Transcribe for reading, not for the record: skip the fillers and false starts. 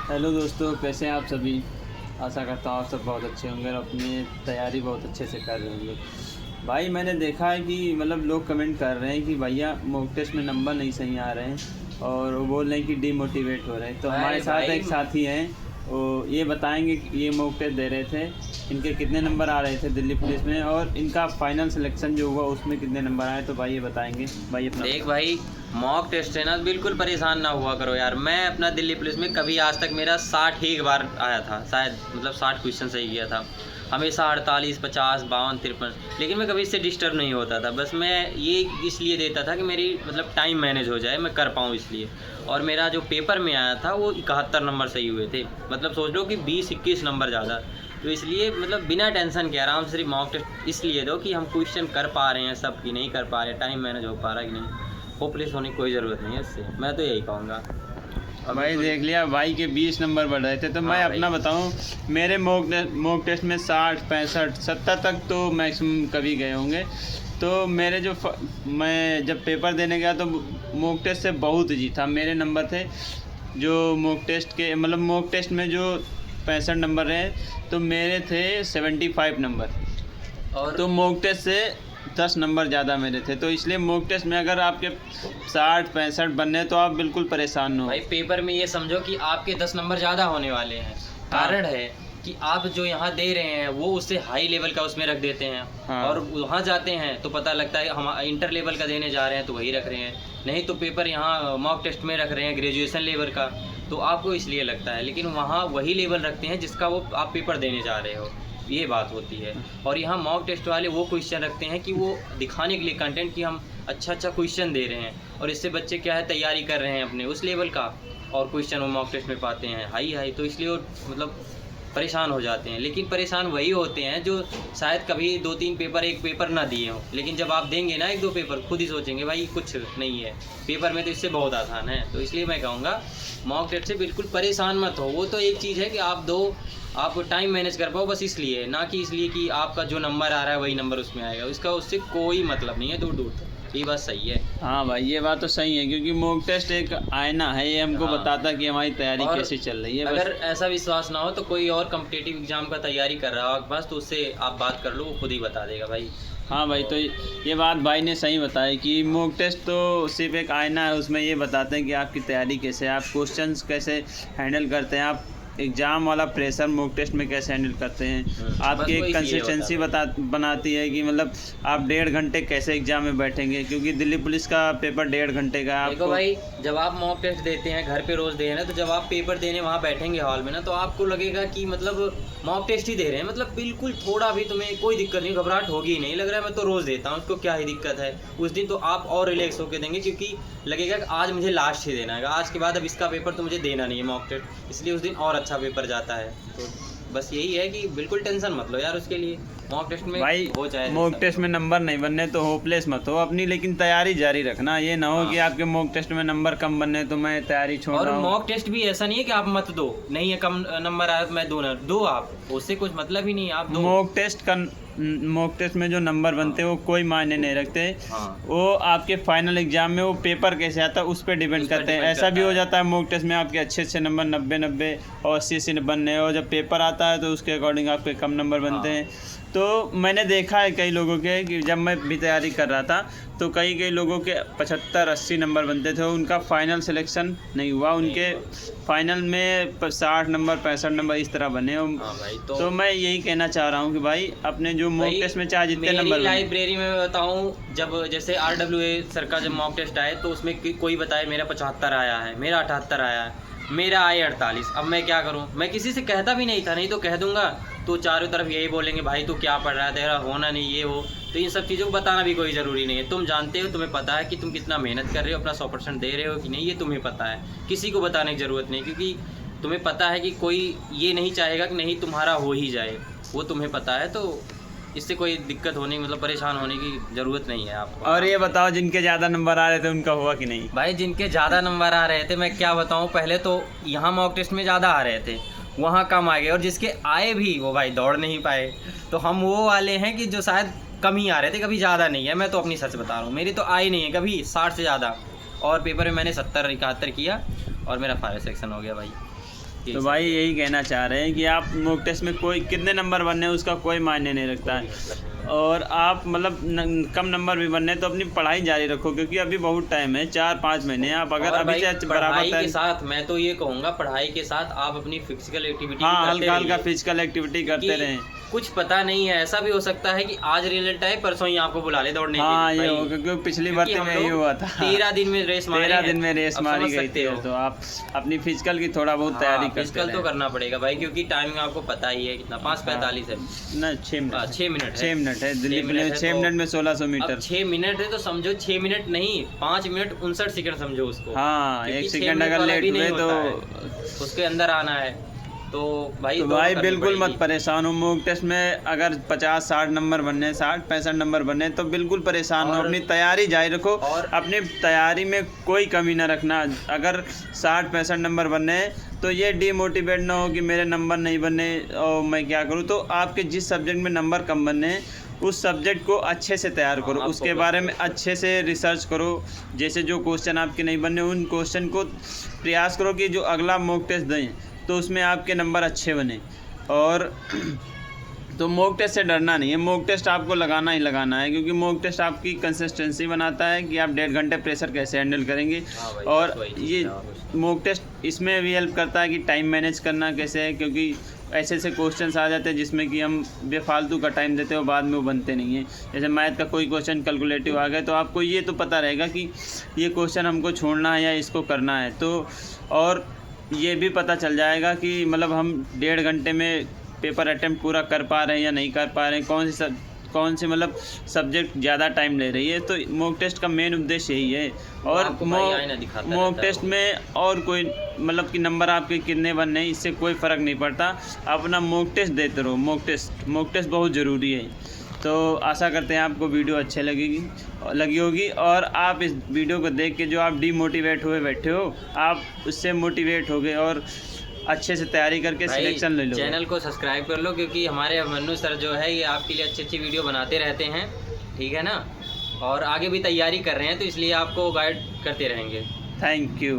Hello दोस्तों, कैसे हैं आप सभी। आशा करता हूँ आप सब बहुत अच्छे होंगे और अपनी तैयारी बहुत अच्छे से कर रहे होंगे। भाई मैंने देखा है कि मतलब लोग कमेंट कर रहे हैं कि भैया मॉक टेस्ट में नंबर नहीं सही आ रहे हैं और वो बोल रहे हैं कि डीमोटिवेट हो रहे हैं। तो हमारे साथ एक साथी हैं, वो ये बताएंगे कि ये मॉक टेस्ट दे रहे थे, इनके कितने नंबर आ रहे थे दिल्ली पुलिस में और इनका फाइनल सिलेक्शन जो हुआ उसमें कितने नंबर आए। तो भाई ये बताएंगे। भाई अपना देख भाई, मॉक टेस्ट है ना, बिल्कुल परेशान ना हुआ करो यार। मैं अपना दिल्ली पुलिस में कभी आज तक मेरा 60 ही बार आया था शायद, मतलब 60 क्वेश्चन सही किया था। हमेशा 48, 50, 52, 53, लेकिन मैं कभी इससे डिस्टर्ब नहीं होता था। बस मैं ये इसलिए देता था कि मेरी मतलब टाइम मैनेज हो जाए, मैं कर पाऊँ इसलिए। और मेरा जो पेपर में आया था वो 71 नंबर सही हुए थे। मतलब सोच लो कि 20-21 नंबर ज़्यादा। तो इसलिए मतलब बिना टेंशन के आराम से सिर्फ मॉक टेस्ट इसलिए दो कि हम क्वेश्चन कर पा रहे हैं, सब की नहीं कर पा रहे, टाइम मैनेज हो पा रहा है कि नहीं। होपलेस होने की कोई ज़रूरत नहीं है इससे, मैं तो यही कहूँगा। भाई देख लिया, भाई के 20 नंबर बढ़ रहे थे। तो मैं अपना बताऊं, मेरे मॉक टेस्ट में 60, 65, 70 तक तो मैक्सिमम कभी गए होंगे। तो मेरे जो मैं जब पेपर देने गया तो मॉक टेस्ट से बहुत ईजी था। मेरे नंबर थे जो मॉक टेस्ट के, मतलब मॉक टेस्ट में जो 65 नंबर रहे तो मेरे थे 75 नंबर। और तो मॉक टेस्ट से 10 नंबर ज़्यादा मेरे थे। तो इसलिए मॉक टेस्ट में अगर आपके 60, 65 बनने तो आप बिल्कुल परेशान न हो। भाई पेपर में ये समझो कि आपके 10 नंबर ज़्यादा होने वाले हैं। कारण है कि आप जो यहाँ दे रहे हैं वो उससे हाई लेवल का उसमें रख देते हैं। हाँ। और वहाँ जाते हैं तो पता लगता है हम इंटर लेवल का देने जा रहे हैं तो वही रख रहे हैं। नहीं तो पेपर यहाँ मॉक टेस्ट में रख रहे हैं ग्रेजुएशन लेवल का, तो आपको इसलिए लगता है, लेकिन वहाँ वही लेवल रखते हैं जिसका वो आप पेपर देने जा रहे हो। ये बात होती है। और यहाँ मॉक टेस्ट वाले वो क्वेश्चन रखते हैं कि वो दिखाने के लिए कंटेंट कि हम अच्छा क्वेश्चन दे रहे हैं और इससे बच्चे क्या है तैयारी कर रहे हैं अपने उस लेवल का, और क्वेश्चन वो मॉक टेस्ट में पाते हैं हाई। तो इसलिए वो मतलब परेशान हो जाते हैं। लेकिन परेशान वही होते हैं जो शायद कभी 2-3 पेपर, एक पेपर ना दिए हों, लेकिन जब आप देंगे ना 1-2 पेपर, खुद ही सोचेंगे भाई कुछ नहीं है पेपर में, तो इससे बहुत आसान है। तो इसलिए मैं कहूँगा मॉक टेस्ट से बिल्कुल परेशान मत हो। वो तो एक चीज़ है कि आप टाइम मैनेज कर पाओ, बस इसलिए, ना कि इसलिए कि आपका जो नंबर आ रहा है वही नंबर उसमें आएगा। उसका उससे कोई मतलब नहीं है दूर दूर तक। ये बात सही है। हाँ भाई, ये बात तो सही है, क्योंकि मॉक टेस्ट एक आईना है, ये हमको बताता कि हमारी तैयारी कैसे चल रही है। अगर ऐसा विश्वास ना हो तो कोई और कम्पिटिटिव एग्जाम का तैयारी कर रहा हो आपके पास, तो उससे आप बात कर लो, वो खुद ही बता देगा भाई। हाँ भाई, तो ये बात भाई ने सही बताई कि मॉक टेस्ट तो सिर्फ एक आईना है। उसमें ये बताते हैं कि आपकी तैयारी कैसे है, आप क्वेश्चंस कैसे हैंडल करते हैं, आप एग्ज़ाम वाला प्रेशर मॉक टेस्ट में कैसे हैंडल करते हैं। आपकी एक कंसिस्टेंसी बनाती है कि मतलब आप 1.5 घंटे कैसे एग्ज़ाम में बैठेंगे, क्योंकि दिल्ली पुलिस का पेपर 1.5 घंटे का है। देखो भाई, जब आप मॉक टेस्ट देते हैं घर पे रोज़ दे रहे हैं, तो जब आप पेपर देने वहाँ बैठेंगे हॉल में ना, तो आपको लगेगा कि मतलब मॉक टेस्ट ही दे रहे हैं। मतलब बिल्कुल थोड़ा भी तुम्हें कोई दिक्कत नहीं, घबराहट होगी ही नहीं। लग रहा है मैं तो रोज़ देता हूँ, उसको क्या ही दिक्कत है। उस दिन तो आप और रिलैक्स होकर देंगे, क्योंकि लगेगा कि आज मुझे लास्ट ही देना है, आज के बाद अब इसका पेपर तो मुझे देना नहीं है मॉक टेस्ट, इसलिए उस दिन और अच्छा पेपर जाता है। तो बस यही है कि बिल्कुल टेंशन मत लो यार उसके लिए। मॉक टेस्ट में भाई हो जाए, मॉक टेस्ट में नंबर नहीं बनने तो होपलेस मत हो अपनी, लेकिन तैयारी जारी रखना। ये ना हो कि आपके मॉक टेस्ट में नंबर कम बनने तो मैं तैयारी छोड़ रहा हूँ। और मॉक टेस्ट भी ऐसा नहीं है कि आप मत दो, नहीं है कम नंबर आया तो मैं दो आप, उससे कुछ मतलब ही नहीं, आप दो। मॉक टेस्ट में जो नंबर बनते हैं वो कोई मायने नहीं रखते। वो आपके फाइनल एग्जाम में वो पेपर कैसे आता है उस पर डिपेंड करते हैं। ऐसा भी हो जाता है मॉक टेस्ट में आपके अच्छे नंबर 90 और 80 बनने, और जब पेपर आता है तो उसके अकॉर्डिंग आपके कम नंबर बनते हैं। तो मैंने देखा है कई लोगों के कि जब मैं भी तैयारी कर रहा था तो कई लोगों के 75-80 नंबर बनते थे, उनका फाइनल सिलेक्शन नहीं हुआ, उनके फाइनल में 60 नंबर 65 नंबर इस तरह बने। तो मैं यही कहना चाह रहा हूँ कि भाई अपने जो मॉक टेस्ट में चाहे जितने नंबर लाइब्रेरी में मैं बताऊँ, जब जैसे RWA सर का जब मॉक टेस्ट आए तो उसमें कोई बताए मेरा 75 आया है, मेरा 78 आया है, मेरा आए 48। अब मैं क्या करूं, मैं किसी से कहता भी नहीं था, नहीं तो कह दूंगा तो चारों तरफ यही बोलेंगे भाई तू क्या पढ़ रहा है, तेरा होना नहीं ये वो। तो इन सब चीज़ों को बताना भी कोई ज़रूरी नहीं है। तुम जानते हो, तुम्हें पता है कि तुम कितना मेहनत कर रहे हो, अपना 100% दे रहे हो कि नहीं, ये तुम्हें पता है। किसी को बताने की ज़रूरत नहीं, क्योंकि तुम्हें पता है कि कोई ये नहीं चाहेगा कि नहीं तुम्हारा हो ही जाए, वो तुम्हें पता है। तो इससे कोई दिक्कत होने, मतलब परेशान होने की ज़रूरत नहीं है आपको। और ये बताओ, जिनके ज़्यादा नंबर आ रहे थे उनका हुआ कि नहीं? भाई जिनके ज़्यादा नंबर आ रहे थे, मैं क्या बताऊँ, पहले तो यहाँ मॉक टेस्ट में ज़्यादा आ रहे थे, वहाँ कम आ गए, और जिसके आए भी वो भाई दौड़ नहीं पाए। तो हम वो वाले हैं कि जो शायद कम ही आ रहे थे, कभी ज़्यादा नहीं है। मैं तो अपनी सच बता रहा हूँ, मेरी तो आई नहीं है कभी 60 से ज़्यादा, और पेपर में मैंने 70-71 किया और मेरा फाइनल सिलेक्शन हो गया भाई। आपकी। तो भाई यही कहना चाह रहे हैं कि आप मॉक टेस्ट में कोई कितने नंबर बनने हैं उसका कोई मायने नहीं रखता है, और आप मतलब कम नंबर भी बनने तो अपनी पढ़ाई जारी रखो, क्योंकि अभी बहुत टाइम है, 4-5 महीने। आप अगर और अभी भाई से पढ़ाई बराबर के साथ मैं तो ये कहूँगा, पढ़ाई के साथ आप अपनी फिजिकल एक्टिविटी हाँ हल्का फिजिकल एक्टिविटी करते रहें। कुछ पता नहीं है, ऐसा भी हो सकता है कि आज रिजल्ट आए परसों ही आपको बुला ले दौड़ने हाँ के लिए। ये होगा, क्योंकि पिछली बार तो यही हुआ था, 13 दिन में रेस मारी 13 दिन में रेस मारी गई थी। हो। तो आप अपनी फिजिकल की थोड़ा बहुत तैयारी करते फिजिकल तो करना पड़ेगा भाई, क्योंकि टाइमिंग आपको पता ही है कितना, 5:45 है ना, 6 मिनट 6 मिनट है दिल्ली में 6 मिनट में 1600 मीटर। 6 मिनट है तो समझो 6 मिनट नहीं, 5 मिनट 59 सेकंड समझो उसको। हाँ, 1 सेकंड अगर लेट हुए तो उसके अंदर आना है। तो भाई बिल्कुल मत परेशान हो। मॉक टेस्ट में अगर 50-60 नंबर बनने, 60-65 नंबर बनने तो बिल्कुल परेशान हो, अपनी तैयारी जारी रखो, और अपनी तैयारी में कोई कमी ना रखना। अगर 60-65 नंबर बनने तो ये डीमोटिवेट ना हो कि मेरे नंबर नहीं बनने और मैं क्या करूँ। तो आपके जिस सब्जेक्ट में नंबर कम बनने उस सब्जेक्ट को अच्छे से तैयार करो, उसके बारे में अच्छे से रिसर्च करो। जैसे जो क्वेश्चन आपके नहीं बनने उन क्वेश्चन को प्रयास करो कि जो अगला मॉक टेस्ट दें तो उसमें आपके नंबर अच्छे बने। और तो मॉक टेस्ट से डरना नहीं है, मॉक टेस्ट आपको लगाना ही लगाना है, क्योंकि मॉक टेस्ट आपकी कंसिस्टेंसी बनाता है कि आप 1.5 घंटे प्रेशर कैसे हैंडल करेंगे। और ये मॉक टेस्ट इसमें भी हेल्प करता है कि टाइम मैनेज करना कैसे है, क्योंकि ऐसे ऐसे क्वेश्चंस आ जाते हैं जिसमें कि हम बेफालतू का टाइम देते हैं और बाद में वो बनते नहीं हैं। जैसे मैथ का कोई क्वेश्चन कैलकुलेटिव आ गया तो आपको ये तो पता रहेगा कि ये क्वेश्चन हमको छोड़ना है या इसको करना है। तो और ये भी पता चल जाएगा कि मतलब हम 1.5 घंटे में पेपर अटेम्प्ट पूरा कर पा रहे हैं या नहीं कर पा रहे हैं, कौन से मतलब सब्जेक्ट ज़्यादा टाइम ले रही है। तो मॉक टेस्ट का मेन उद्देश्य यही है। और मॉक टेस्ट में और कोई मतलब कि नंबर आपके कितने बनने हैं इससे कोई फ़र्क नहीं पड़ता, अपना मॉक टेस्ट देते रहो। मॉक टेस्ट बहुत ज़रूरी है। तो आशा करते हैं आपको वीडियो अच्छे लगी होगी, और आप इस वीडियो को देख के जो आप डीमोटिवेट हुए बैठे हो आप उससे मोटिवेट हो गए और अच्छे से तैयारी करके सिलेक्शन ले लो। चैनल को सब्सक्राइब कर लो, क्योंकि हमारे मन्नू सर जो है ये आपके लिए अच्छी अच्छी वीडियो बनाते रहते हैं, ठीक है ना, और आगे भी तैयारी कर रहे हैं तो इसलिए आपको गाइड करते रहेंगे। Thank you.